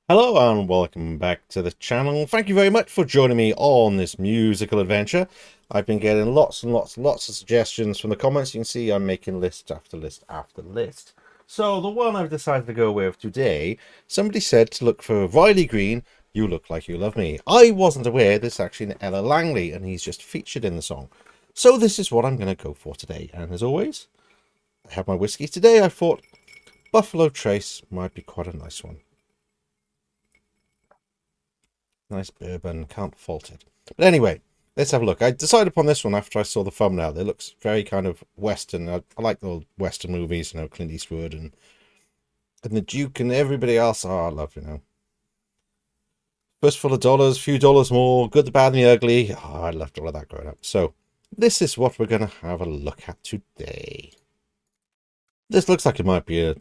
Hello and welcome back to the channel. Thank you very much for joining me on this musical adventure. I've been getting lots and lots of suggestions from the comments. You can see I'm making list after list after list. So the one I've decided to go with today, somebody said to look for Riley Green, You Look Like You Love Me. I wasn't aware this is actually an Ella Langley and he's just featured in the song. So this is what I'm going to go for today. And as always, I have my whiskey. Today I thought Buffalo Trace might be quite a nice one. Nice bourbon, can't fault it. But anyway, let's have a look. I decided upon this one after I saw the thumbnail. It looks very kind of Western. I like the old Western movies, Clint Eastwood and the Duke and everybody else. Oh, I love, Fistful of Dollars, Few Dollars More, Good, the Bad, and the Ugly. Oh, I loved all of that growing up. So this is what we're going to have a look at today. This looks like it might be a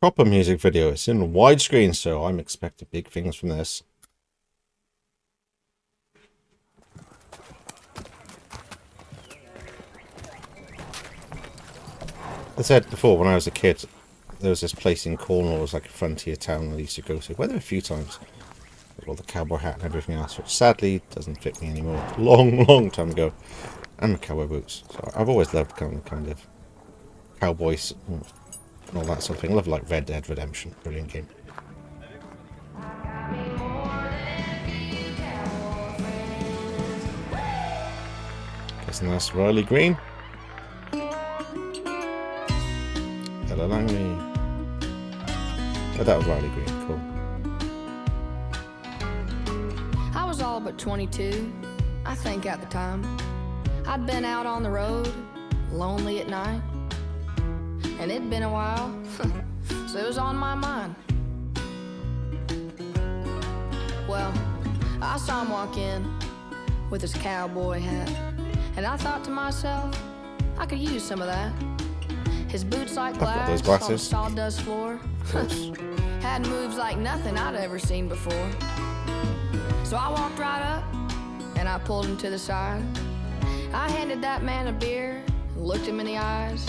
proper music video. It's in widescreen, so I'm expecting big things from this. I said before, when I was a kid, there was this place in Cornwall, it was like a frontier town I used to go to. Went there a few times. With all the cowboy hat and everything else, which sadly doesn't fit me anymore. Long time ago. And the cowboy boots. So I've always loved kind of cowboys and all that sort of thing. I love like Red Dead Redemption. Brilliant game. Guessing that's Riley Green. Ella Langley. Oh, that was Riley Green. Cool. I was all but 22, I think at the time. I'd been out on the road, lonely at night. And it'd been a while, so it was on my mind. Well, I saw him walk in with his cowboy hat. And I thought to myself, I could use some of that. His boots like glass on the sawdust floor. Had moves like nothing I'd ever seen before. So I walked right up and I pulled him to the side. I handed that man a beer and looked him in the eyes.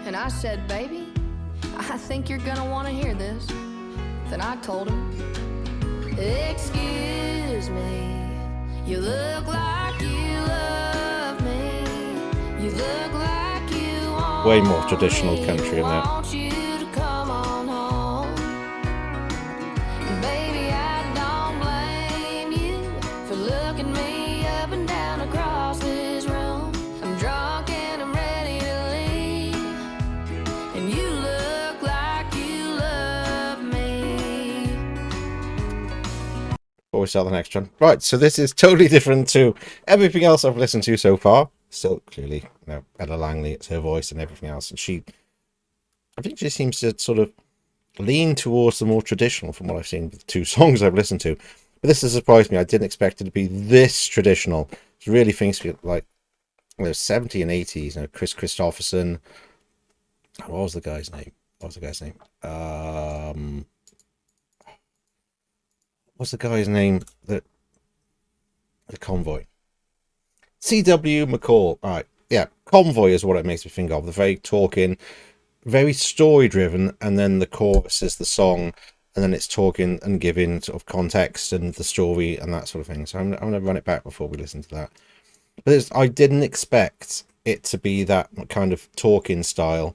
And I said, baby, I think you're gonna want to hear this. Then I told him, excuse me, you look like you love me. You look like you want way more traditional country in that. Before we start the next one. Right, so this is totally different to everything else I've listened to so far. So clearly, Ella Langley, it's her voice and everything else. And I think she seems to sort of lean towards the more traditional from what I've seen with the two songs I've listened to. But this has surprised me. I didn't expect it to be this traditional. It really thinks like 70 and 80s. Chris Christopherson. What was the guy's name? What's the guy's name? The Convoy. C.W. McCall. All right. Yeah. Convoy is what it makes me think of. The very talking, very story driven. And then the chorus is the song. And then it's talking and giving sort of context and the story and that sort of thing. So I'm going to run it back before we listen to that. But I didn't expect it to be that kind of talking style.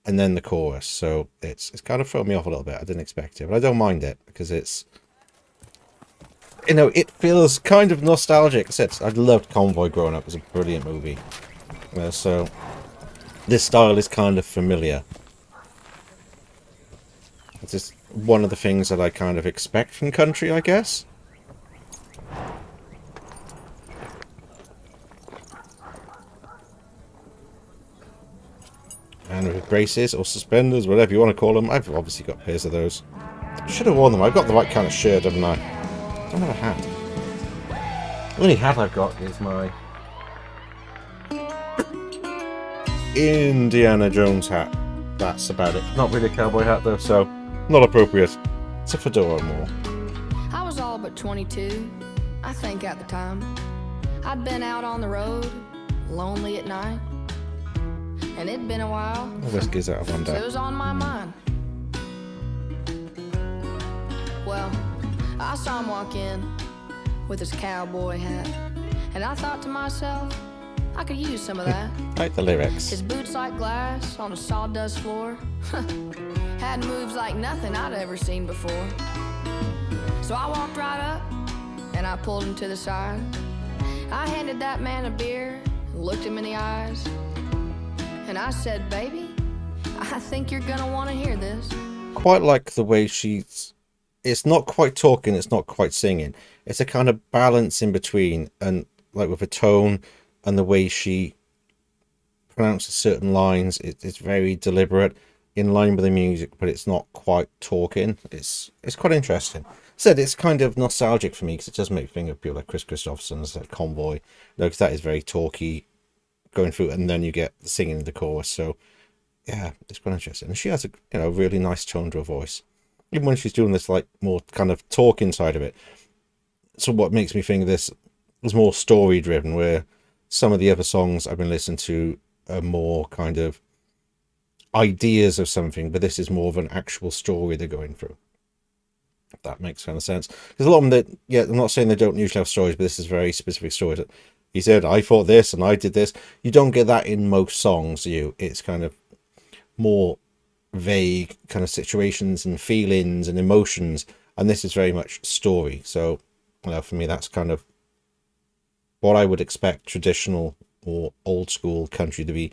And then the chorus. So it's kind of thrown me off a little bit. I didn't expect it. But I don't mind it because it's... it feels kind of nostalgic. I loved Convoy growing up. It was a brilliant movie. So this style is kind of familiar. It's just one of the things that I kind of expect from country, I guess. And with braces or suspenders, whatever you want to call them. I've obviously got pairs of those. Should have worn them. I've got the right kind of shirt, haven't I? I don't have a hat. The only hat I've got is my Indiana Jones hat. That's about it. Not really a cowboy hat though, so not appropriate. It's a fedora more. I was all but 22, I think at the time. I'd been out on the road, lonely at night. And it'd been a while. The whiskey's out of one so day. it was on my mind. well, I saw him walk in with his cowboy hat, and I thought to myself, I could use some of that. Like the lyrics. His boots like glass on a sawdust floor. Had moves like nothing I'd ever seen before. So I walked right up and I pulled him to the side. I handed that man a beer and looked him in the eyes. And I said, baby, I think you're gonna want to hear this. Quite like the way it's not quite talking, it's not quite singing. It's a kind of balance in between, and like with a tone and the way she pronounces certain lines, it's very deliberate, in line with the music, but it's not quite talking. It's quite interesting. Said it's kind of nostalgic for me because it does make me think of people like Chris Christopherson's Convoy, because that is very talky going through, and then you get the singing in the chorus. So yeah, it's quite interesting. And she has a really nice tone to her voice, even when she's doing this like more kind of talking side of it. So what makes me think this is more story driven, where some of the other songs I've been listening to are more kind of ideas of something, but this is more of an actual story they're going through. If that makes kind of sense. There's a lot of them that, yeah, I'm not saying they don't usually have stories, but this is very specific stories. He said, I thought this and I did this. You don't get that in most songs. It's kind of more vague kind of situations and feelings and emotions, and this is very much story. So for me, that's kind of what I would expect traditional or old school country to be,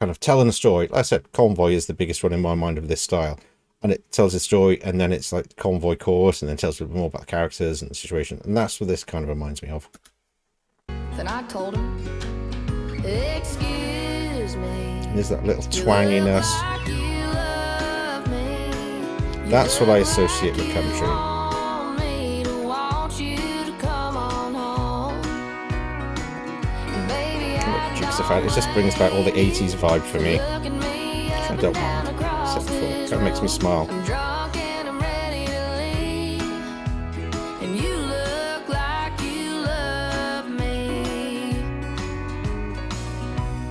kind of telling a story. Like I said, Convoy is the biggest one in my mind of this style, and it tells a story, and then it's like Convoy chorus, and then tells a bit more about the characters and the situation, and that's what this kind of reminds me of. Then I told him, excuse me, and there's that little twanginess. That's what I associate with country. It just brings back all the 80s vibe for me, which I don't mind, except for that makes me smile.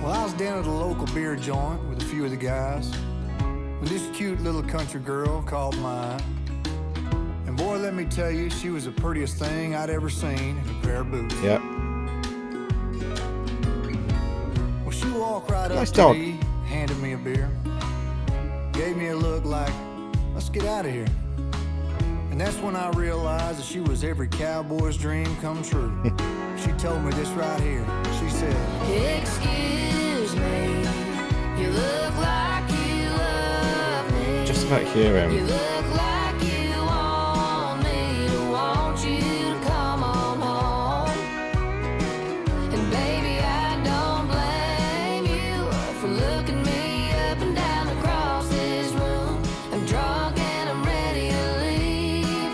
Well, I was down at a local beer joint with a few of the guys when this cute little country girl called mine. And boy, let me tell you, she was the prettiest thing I'd ever seen in a pair of boots. Yeah. She walked right nice up dog. to me, handed me a beer, gave me a look like, let's get out of here. And that's when I realized that she was every cowboy's dream come true. She told me this right here. She said, excuse me, you look like you love me. Just about hear him. You look like you want me to want you to come on home. And baby, I don't blame you for looking me up and down across this room. I'm drunk and I'm ready to leave,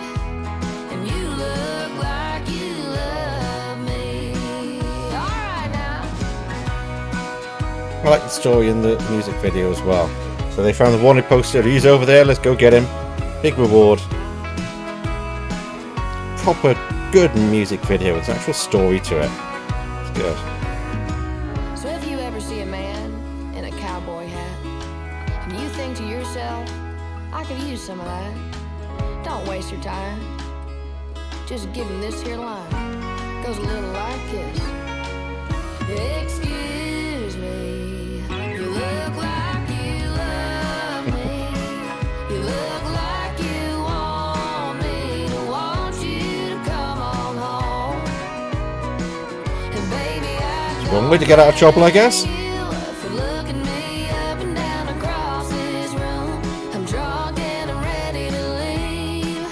and you look like you love me. Alright now. I like the story in the music video as well. So they found the wanted poster. He's over there. Let's go get him. Big reward. Proper good music video. It's an actual story to it. It's good. So if you ever see a man in a cowboy hat and you think to yourself, I could use some of that, don't waste your time. Just give him this here line. Goes a little like this. Excuse me, you look like you love me. You look like you want me to want you to come on home. And baby, I One way to get out of trouble, I guess. for looking me up and down across this room. I'm drunk and I'm ready to leave,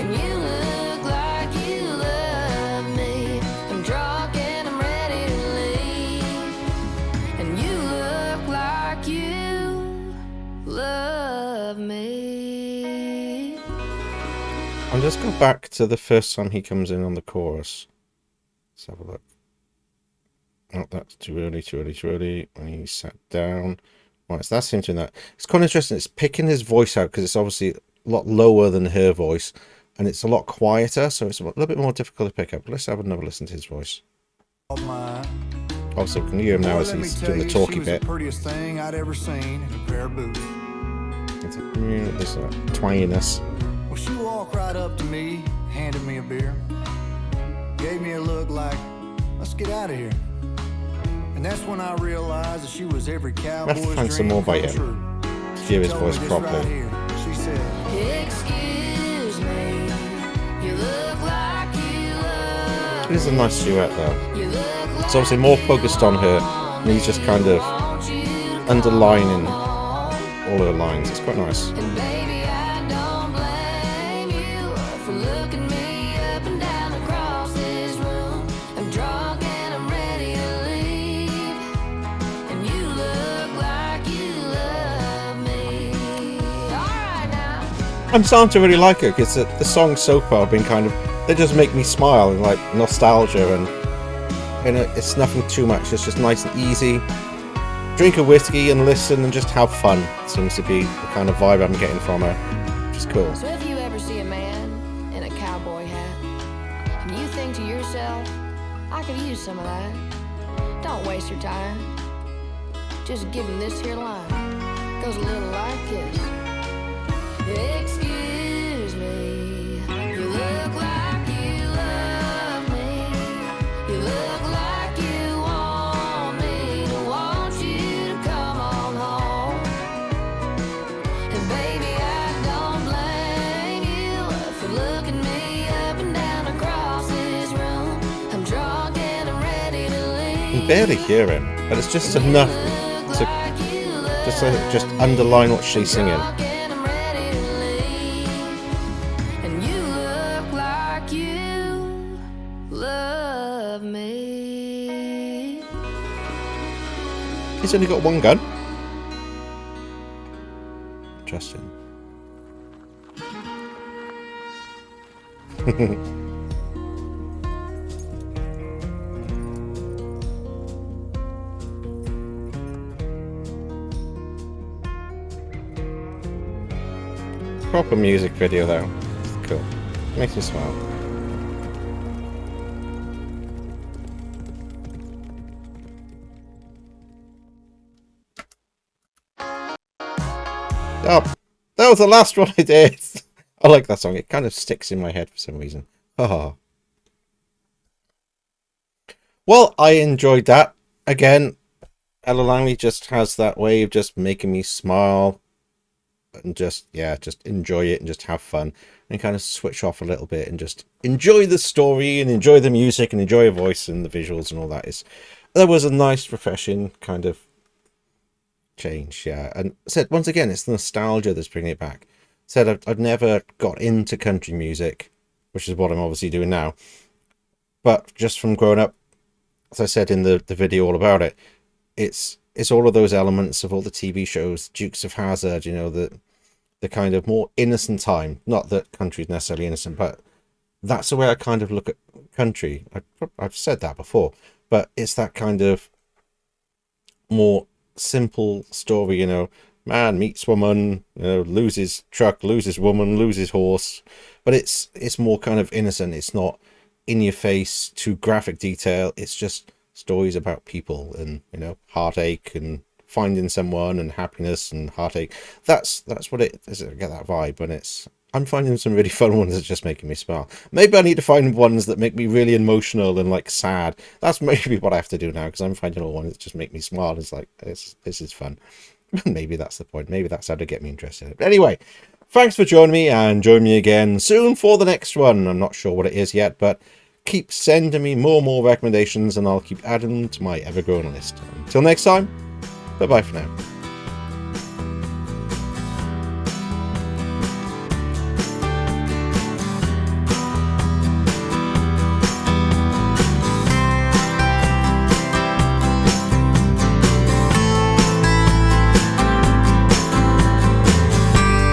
and you look like you love me. I'm drunk and I'm ready to leave, and you look like you love me. I'll just go back to the first time he comes in on the chorus. Let's have a look. Oh, that's too early. When he sat down. Right, so that's him doing that. It's quite interesting. It's picking his voice out because it's obviously a lot lower than her voice, and it's a lot quieter, so it's a little bit more difficult to pick up. Let's have another listen to his voice. Also, can you hear him now as he's doing the talky bit? The prettiest thing I'd ever seen in a pair of boots. It's this twanginess. Well, walked right up to me, handed me a beer, gave me a look like, let's get out of here. And that's when I realized that she was every cowboy's dream find some more by come him. true. Hear his Told me voice this properly. right here. She said, Excuse me, you look like you love It is a nice duet though. you look like It's obviously more focused on her, and he's just kind of underlining all her lines. It's quite nice. and baby, I don't blame you for looking me up and down across this room. I'm drunk and I'm ready to leave, and you look like you love me. Alright now. I'm starting to really like it because the songs so far have been kind of, they just make me smile and like nostalgia, and it's nothing too much. It's just nice and easy. Drink a whiskey and listen and just have fun. Seems to be the kind of vibe I'm getting from her, which is cool. So if you ever see a man in a cowboy hat, and you think to yourself, I could use some of that, don't waste your time. Just give him this here line. Goes a little like this. Excuse me, you look like you love me. You look like you want me to want you to come on home. And baby, I don't blame you for looking me up and down across this room. I'm drunk and I'm ready to I leave. can barely hear him, but it's just enough to just underline what she's singing. And I'm ready to leave. And you look like you love me. He's only got one gun. Interesting. Proper music video though. It's cool. Makes me smile. Oh, that was the last one I did. I like that song. It kind of sticks in my head for some reason. Haha. Well, I enjoyed that. Again, Ella Langley just has that way of just making me smile and just, yeah, just enjoy it and just have fun and kind of switch off a little bit and just enjoy the story and enjoy the music and enjoy her voice and the visuals and all that. There was a nice, refreshing kind of change, yeah. And said once again, it's the nostalgia that's bringing it back. Said I've never got into country music, which is what I'm obviously doing now, but just from growing up, as I said in the video all about it, it's all of those elements of all the TV shows, Dukes of Hazzard, you know, the kind of more innocent time. Not that country is necessarily innocent, but that's the way I kind of look at country. I've said that before, but it's that kind of more simple story, you know, man meets woman, you know, loses truck, loses woman, loses horse, but it's more kind of innocent. It's not in your face to graphic detail. It's just stories about people and, you know, heartache and finding someone and happiness and heartache. That's what it is. I get that vibe, and I'm finding some really fun ones that's just making me smile. Maybe I need to find ones that make me really emotional and like sad. That's maybe what I have to do now, because I'm finding all ones that just make me smile. It's like, this is fun. Maybe that's the point. Maybe that's how to get me interested. But anyway, thanks for joining me, and join me again soon for the next one. I'm not sure what it is yet, but keep sending me more recommendations and I'll keep adding them to my ever-growing list. Until next time, bye-bye for now.